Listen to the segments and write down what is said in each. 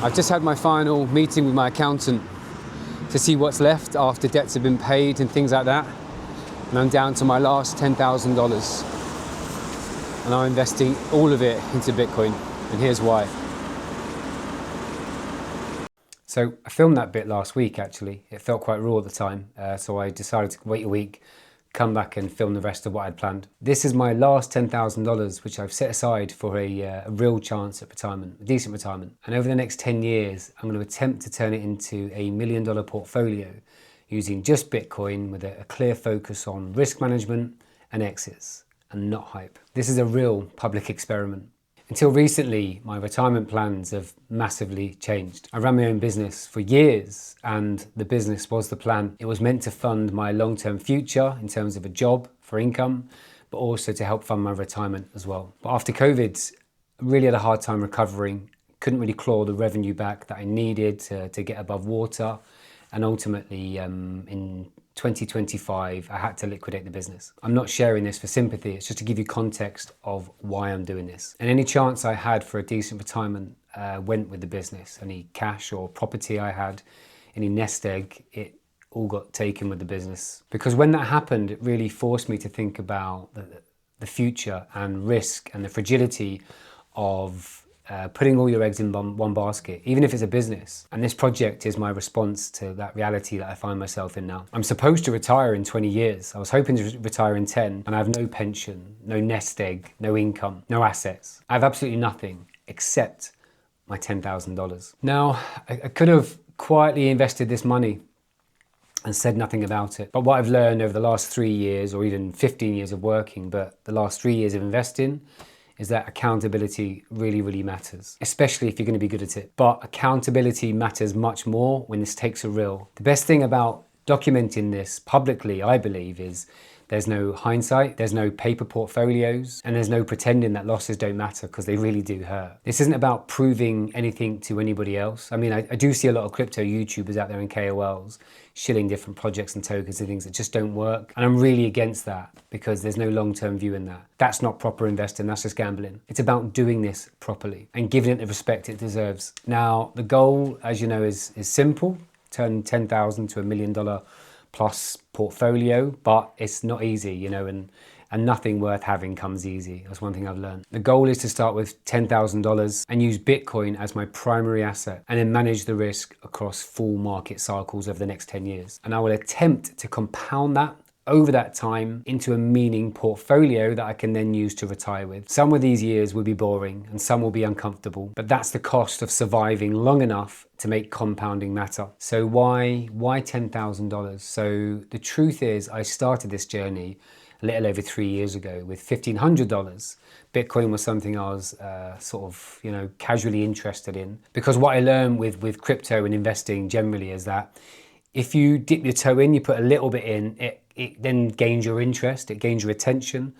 I've just had my final meeting with my accountant to see what's left after debts have been paid and things like that. And I'm down to my last $10,000. And I'm investing all of it into Bitcoin. And here's why. So I filmed that bit last week, actually. It felt quite raw at the time. So I decided to wait a week, come back and film the rest of what I'd planned. This is my last $10,000, which I've set aside for a real chance at retirement, a decent retirement. And over the next 10 years, I'm going to attempt to turn it into a $1 million portfolio using just Bitcoin with a clear focus on risk management and exits and not hype. This is a real public experiment. Until recently, my retirement plans have massively changed. I ran my own business for years and the business was the plan. It was meant to fund my long-term future in terms of a job for income, but also to help fund my retirement as well. But after COVID, I really had a hard time recovering. Couldn't really claw the revenue back that I needed to get above water. And ultimately, in 2025, I had to liquidate the business. I'm not sharing this for sympathy, it's just to give you context of why I'm doing this. And any chance I had for a decent retirement went with the business. Any cash or property I had, any nest egg, it all got taken with the business. Because when that happened, it really forced me to think about the future and risk and the fragility of putting all your eggs in one basket, even if it's a business. And this project is my response to that reality that I find myself in now. I'm supposed to retire in 20 years. I was hoping to retire in 10, and I have no pension, no nest egg, no income, no assets. I have absolutely nothing except my $10,000. Now, I could have quietly invested this money and said nothing about it. But what I've learned over the last 3 years, or even 15 years of working, but the last 3 years of investing, is that accountability really, really matters, especially if you're going to be good at it. But accountability matters much more when this takes a reel. The best thing about documenting this publicly, I believe, is there's no hindsight, there's no paper portfolios, and there's no pretending that losses don't matter, because they really do hurt. This isn't about proving anything to anybody else. I mean, I do see a lot of crypto YouTubers out there and KOLs shilling different projects and tokens and things that just don't work. And I'm really against that, because there's no long-term view in that. That's not proper investing, that's just gambling. It's about doing this properly and giving it the respect it deserves. Now, the goal, as you know, is simple. Turn 10,000 to $1 million plus portfolio, but it's not easy, you know, and nothing worth having comes easy. That's one thing I've learned. The goal is to start with $10,000 and use Bitcoin as my primary asset, and then manage the risk across full market cycles over the next 10 years. And I will attempt to compound that over that time into a meaning portfolio that I can then use to retire with. Some of these years will be boring and some will be uncomfortable, but that's the cost of surviving long enough to make compounding matter. So why $10,000? So the truth is, I started this journey a little over 3 years ago with $1,500. Bitcoin was something I was sort of, you know, casually interested in, because what I learned with crypto and investing generally is that if you dip your toe in, you put a little bit in, it then gains your interest, it gains your attention.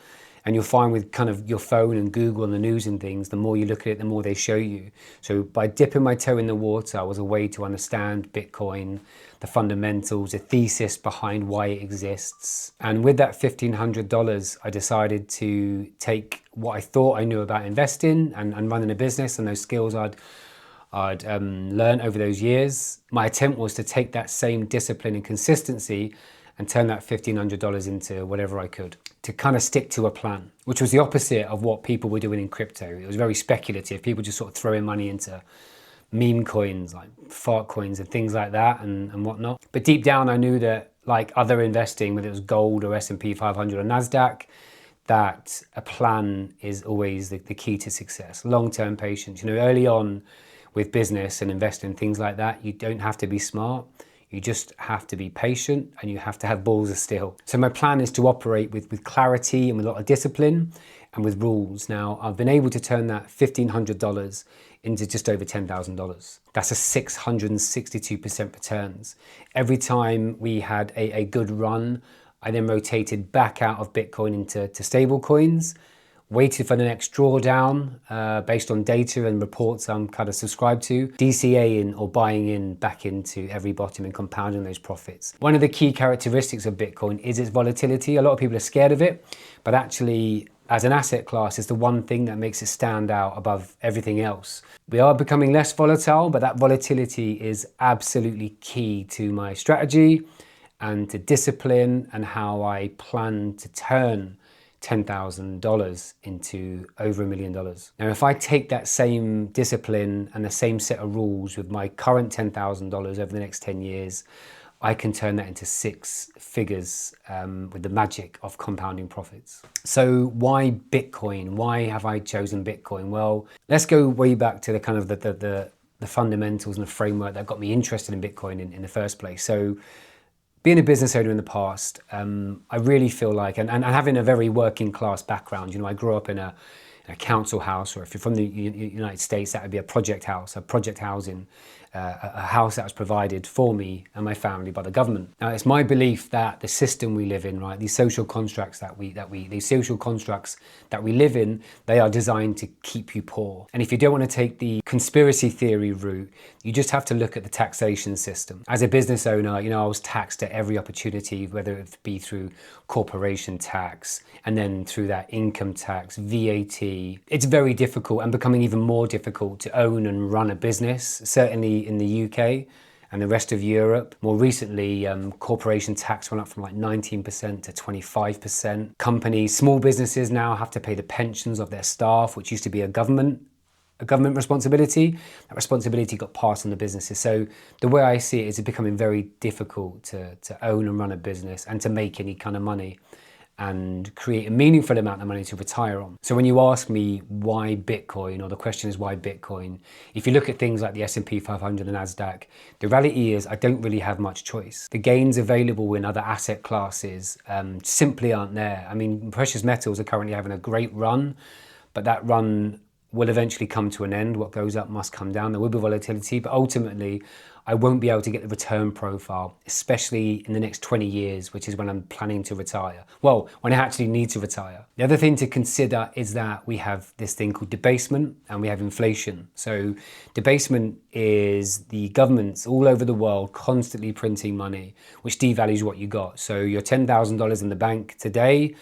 And you'll find with kind of your phone and Google and the news and things, the more you look at it, the more they show you. So by dipping my toe in the water was a way to understand Bitcoin, the fundamentals, the thesis behind why it exists. And with that $1,500, I decided to take what I thought I knew about investing and running a business and those skills I'd learned over those years. My attempt was to take that same discipline and consistency and turn that $1,500 into whatever I could, to kind of stick to a plan, which was the opposite of what people were doing in crypto. It was very speculative. People just sort of throwing money into meme coins, like fart coins and things like that and whatnot. But deep down, I knew that, like other investing, whether it was gold or S&P 500 or NASDAQ, that a plan is always the key to success. Long-term patience. You know, early on with business and investing, things like that, you don't have to be smart. You just have to be patient and you have to have balls of steel. So my plan is to operate with clarity and with a lot of discipline and with rules. Now, I've been able to turn that $1,500 into just over $10,000. That's a 662% returns. Every time we had a good run, I then rotated back out of Bitcoin into stable coins, waited for the next drawdown based on data and reports I'm kind of subscribed to, DCAing or buying in back into every bottom and compounding those profits. One of the key characteristics of Bitcoin is its volatility. A lot of people are scared of it, but actually as an asset class is the one thing that makes it stand out above everything else. We are becoming less volatile, but that volatility is absolutely key to my strategy and to discipline and how I plan to turn $10,000 into over $1 million. Now, if I take that same discipline and the same set of rules with my current $10,000 over the next 10 years, I can turn that into six figures with the magic of compounding profits. So why Bitcoin? Why have I chosen Bitcoin? Well, let's go way back to the kind of the fundamentals and the framework that got me interested in Bitcoin in the first place. So being a business owner in the past, I really feel like, and having a very working class background, I grew up in a council house, or if you're from the United States, that would be a project house, a project housing, a house that was provided for me and my family by the government. Now, it's my belief that the system we live in, right, these social constructs that we live in, they are designed to keep you poor. And if you don't want to take the conspiracy theory route, you just have to look at the taxation system. As a business owner, I was taxed at every opportunity, whether it be through corporation tax and then through that income tax, VAT. It's very difficult and becoming even more difficult to own and run a business, certainly in the UK and the rest of Europe. More recently, corporation tax went up from like 19% to 25%. Companies, small businesses now have to pay the pensions of their staff, which used to be a government responsibility. That responsibility got passed on the businesses. So the way I see it is it's becoming very difficult to own and run a business and to make any kind of money and create a meaningful amount of money to retire on. So when you ask me why Bitcoin, or the question is why Bitcoin, if you look at things like the S&P 500 and Nasdaq, the reality is I don't really have much choice. The gains available in other asset classes simply aren't there. I mean, precious metals are currently having a great run, but that run will eventually come to an end. What goes up must come down. There will be volatility, but ultimately I won't be able to get the return profile, especially in the next 20 years, which is when I'm planning to retire. Well, when I actually need to retire. The other thing to consider is that we have this thing called debasement and we have inflation. So debasement is the governments all over the world constantly printing money, which devalues what you got. So your $10,000 in the bank today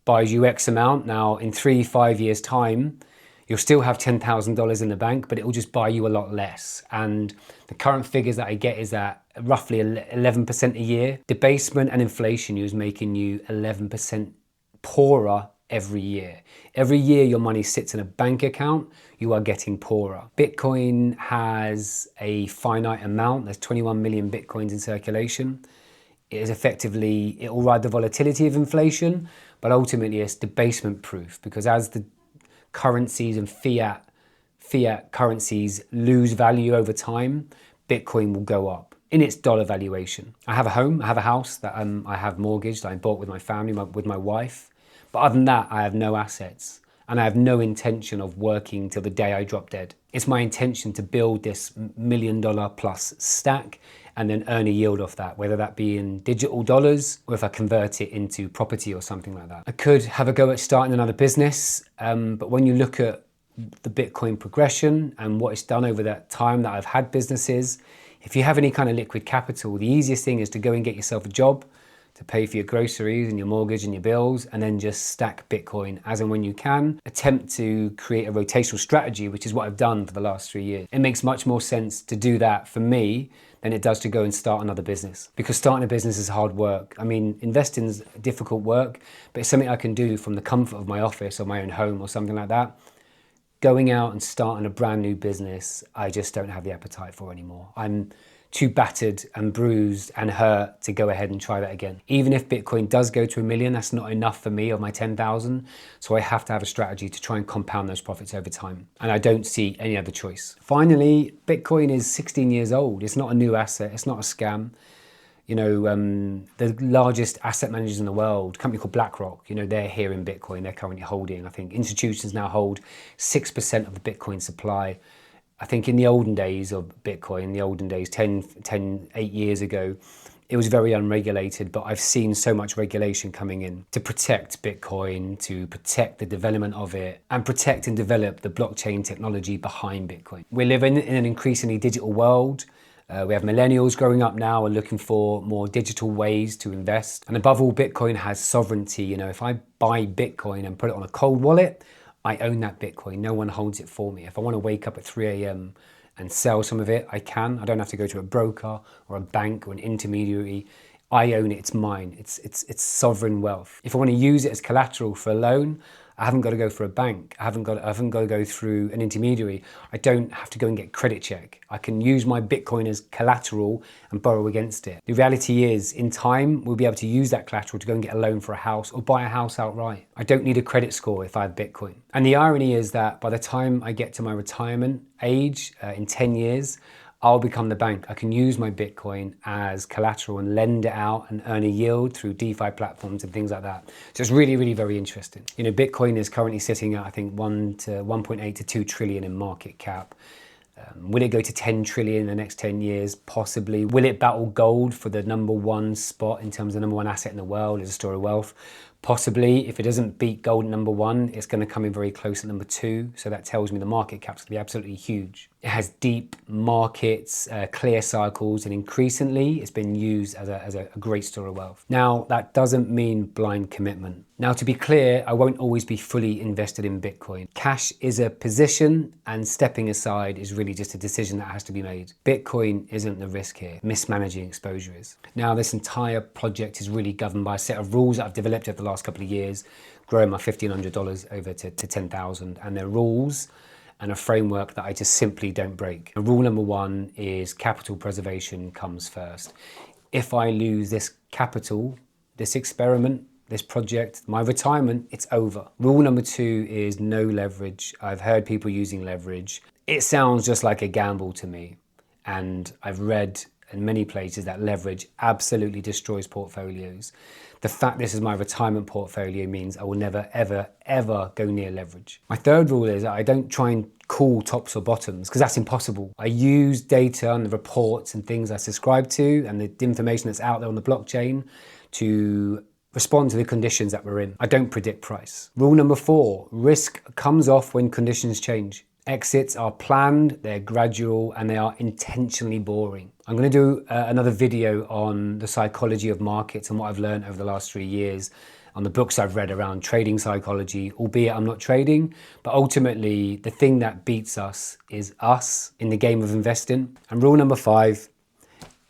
buys you X amount. Now in 3-5 years time, you'll still have $10,000 in the bank, but it will just buy you a lot less. And the current figures that I get is that roughly 11% a year. Debasement and inflation is making you 11% poorer every year. Every year your money sits in a bank account, you are getting poorer. Bitcoin has a finite amount. There's 21 million Bitcoins in circulation. It is effectively, it will ride the volatility of inflation, but ultimately it's debasement proof, because as the currencies and fiat currencies lose value over time, Bitcoin will go up in its dollar valuation. I have a home, I have a house that I have mortgaged, that I bought with my family, with my wife. But other than that, I have no assets and I have no intention of working till the day I drop dead. It's my intention to build this $1 million plus stack and then earn a yield off that, whether that be in digital dollars or if I convert it into property or something like that. I could have a go at starting another business, but when you look at the Bitcoin progression and what it's done over that time that I've had businesses, if you have any kind of liquid capital, the easiest thing is to go and get yourself a job to pay for your groceries and your mortgage and your bills, and then just stack Bitcoin as and when you can. Attempt to create a rotational strategy, which is what I've done for the last 3 years. It makes much more sense to do that for me than it does to go and start another business, because starting a business is hard work. I mean, investing is difficult work, but it's something I can do from the comfort of my office or my own home or something like that. Going out and starting a brand new business, I just don't have the appetite for anymore. I'm too battered and bruised and hurt to go ahead and try that again. Even if Bitcoin does go to $1 million, that's not enough for me of my 10,000. So I have to have a strategy to try and compound those profits over time. And I don't see any other choice. Finally, Bitcoin is 16 years old. It's not a new asset. It's not a scam. The largest asset managers in the world, a company called BlackRock, they're here in Bitcoin. They're currently holding, I think institutions now hold 6% of the Bitcoin supply. I think in the olden days of Bitcoin, 8 years ago, it was very unregulated, but I've seen so much regulation coming in to protect Bitcoin, to protect the development of it, and protect and develop the blockchain technology behind Bitcoin. We're living in an increasingly digital world. We have millennials growing up now and looking for more digital ways to invest. And above all, Bitcoin has sovereignty. You know, if I buy Bitcoin and put it on a cold wallet, I own that Bitcoin. No one holds it for me. If I want to wake up at 3 a.m. and sell some of it, I can. I don't have to go to a broker or a bank or an intermediary. I own it, it's mine. It's sovereign wealth. If I want to use it as collateral for a loan, I haven't got to go for a bank. I haven't got to go through an intermediary. I don't have to go and get credit check. I can use my Bitcoin as collateral and borrow against it. The reality is, in time, we'll be able to use that collateral to go and get a loan for a house or buy a house outright. I don't need a credit score if I have Bitcoin. And the irony is that by the time I get to my retirement age, in 10 years, I'll become the bank. I can use my Bitcoin as collateral and lend it out and earn a yield through DeFi platforms and things like that. So it's really, really very interesting. You know, Bitcoin is currently sitting at, I think, 1.8 to 2 trillion in market cap. Will it go to 10 trillion in the next 10 years? Possibly. Will it battle gold for the #1 spot in terms of the #1 asset in the world as a store of wealth? Possibly. If it doesn't beat gold at #1, it's going to come in very close at #2. So that tells me the market cap's going to be absolutely huge. It has deep markets, clear cycles, and increasingly it's been used as a great store of wealth. Now, that doesn't mean blind commitment. Now, to be clear, I won't always be fully invested in Bitcoin. Cash is a position, and stepping aside is really just a decision that has to be made. Bitcoin isn't the risk here. Mismanaging exposure is. Now, this entire project is really governed by a set of rules that I've developed over the last couple of years, growing my $1,500 over to 10,000, and they're rules and a framework that I just simply don't break. And rule #1 is capital preservation comes first. If I lose this capital, this experiment, this project, my retirement, it's over. Rule #2 is no leverage. I've heard people using leverage. It sounds just like a gamble to me. And I've read in many places that leverage absolutely destroys portfolios. The fact this is my retirement portfolio means I will never, ever, ever go near leverage. My third rule is that I don't try and call tops or bottoms, because that's impossible. I use data and the reports and things I subscribe to and the information that's out there on the blockchain to respond to the conditions that we're in. I don't predict price. Rule #4, risk comes off when conditions change. Exits are planned, they're gradual, and they are intentionally boring. I'm going to do another video on the psychology of markets and what I've learned over the last 3 years on the books I've read around trading psychology, albeit I'm not trading, but ultimately the thing that beats us is us in the game of investing. And rule #5,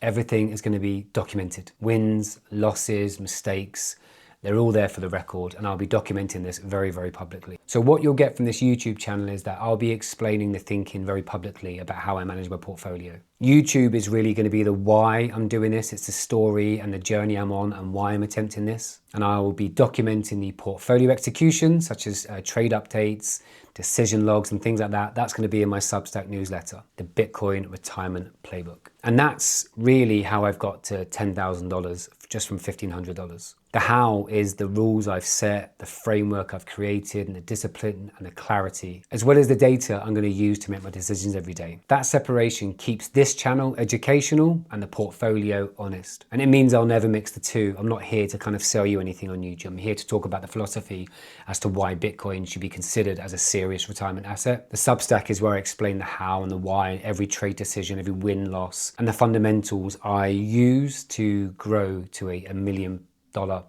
everything is going to be documented. Wins, losses, mistakes, they're all there for the record, and I'll be documenting this very, very publicly. So what you'll get from this YouTube channel is that I'll be explaining the thinking very publicly about how I manage my portfolio. YouTube is really going to be the why I'm doing this. It's the story and the journey I'm on and why I'm attempting this. And I will be documenting the portfolio execution, such as trade updates, decision logs and things like that. That's going to be in my Substack newsletter, the Bitcoin Retirement Playbook. And that's really how I've got to $10,000 just from $1,500. The how is the rules I've set, the framework I've created, and the discipline and the clarity, as well as the data I'm going to use to make my decisions every day. That separation keeps this channel educational and the portfolio honest. And it means I'll never mix the two. I'm not here to kind of sell you anything on YouTube. I'm here to talk about the philosophy as to why Bitcoin should be considered as a serious retirement asset. The Substack is where I explain the how and the why, every trade decision, every win-loss, and the fundamentals I use to grow to a $1 million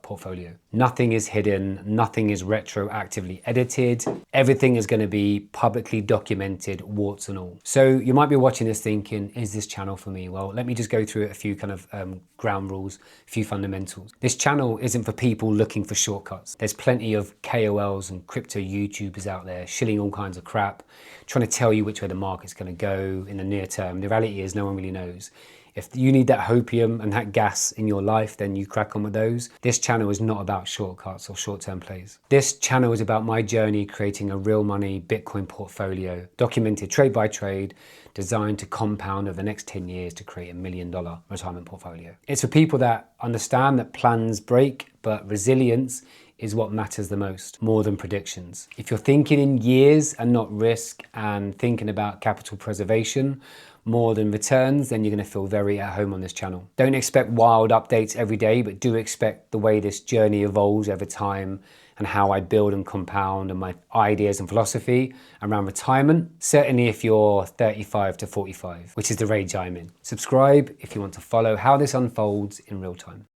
portfolio. Nothing is hidden, nothing is retroactively edited. Everything is going to be publicly documented, warts and all. So you might be watching this thinking, is this channel for me? Well, let me just go through a few kind of ground rules, a few fundamentals. This channel isn't for people looking for shortcuts. There's plenty of KOLs and crypto YouTubers out there shilling all kinds of crap, trying to tell you which way the market's going to go in the near term. The reality is no one really knows. If you need that hopium and that gas in your life, then you crack on with those. This channel is not about shortcuts or short-term plays. This channel is about my journey creating a real money Bitcoin portfolio, documented trade by trade, designed to compound over the next 10 years to create $1 million retirement portfolio. It's for people that understand that plans break, but resilience is what matters the most, more than predictions. If you're thinking in years and not risk, and thinking about capital preservation more than returns, then you're going to feel very at home on this channel. Don't expect wild updates every day, but do expect the way this journey evolves over time and how I build and compound and my ideas and philosophy around retirement, certainly if you're 35 to 45, which is the range I'm in. Subscribe if you want to follow how this unfolds in real time.